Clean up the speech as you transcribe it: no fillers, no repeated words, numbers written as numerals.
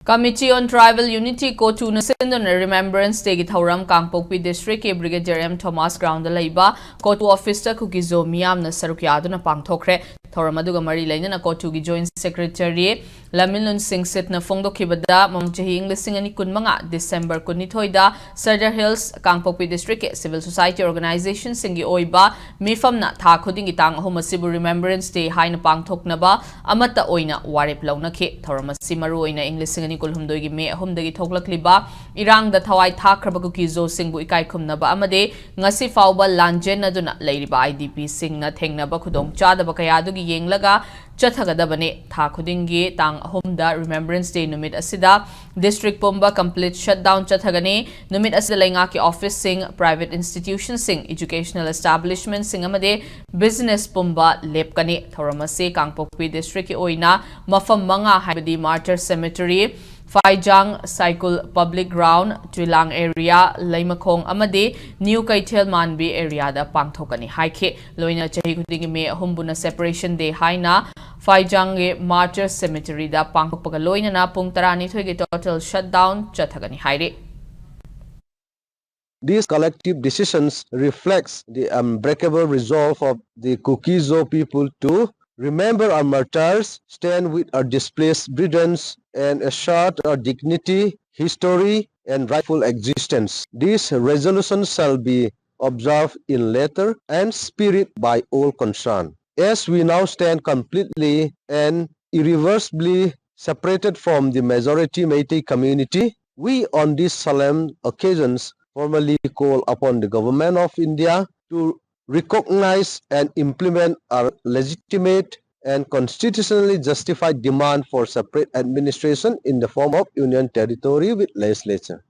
Committee on Tribal Unity CoTU na sindon Remembrance Day Gitauram Kangpokpi District ke Brigadier M Thomas Ground laiba CoTU office ta kugizo miyam na sarukya aduna pangthokre Thoram aduga mari lainana CoTU gi Joint Secretary Lamilun Singh Sitna phongdokhibada mamchahi English ani kunmanga December kunithoida Sardar Hills Kangpokpi District ke Civil Society Organization singi oiba mifamna tha khudingi tang ahum asibu Remembrance Day haina pangthoknaba amata oina warip launakhe Thoram asi maru oina English Nikul Humdogi me Humdagi Toklakliba, Irang the Tawai Takrabakuki Zo Singbu Ikai Kumnaba Amade, Ngasi Fauba Lanjen Naduna, Lady by IDP Sing Nathing Bakudong Chada Bakayadugi Yenglaga, Chatagadabane, Takudingi, Tang Humda, Remembrance Day Numit Asida, District Pumba complete shutdown Chatagane, Numit Asilangaki Office Sing, Private Institution Sing, Educational Establishment Sing Amade, Business Pumba, Lepkane, Thoramase, Kangpokpi District Oina, Mafam Manga Habidi Martyr Cemetery, Faijang Cycle Public Ground, Twilang Area, Laimakong Amade, New Kaitel Manbi Area da Pangthokani Haike, Loina Chahikudingi me Humbuna Separation Day Haina, Faijang Martyr Cemetery da Pangthokpagaloina na Pungtarani Thuige total shutdown Chathagani Haire. These collective decisions reflects the unbreakable resolve of the Kukizo people to remember our martyrs, stand with our displaced brethren, and assert our dignity, history, and rightful existence. These resolutions shall be observed in letter and spirit by all concerned. As we now stand completely and irreversibly separated from the majority Métis community, we on these solemn occasions formally call upon the Government of India to recognize and implement our legitimate and constitutionally justified demand for separate administration in the form of union territory with legislature.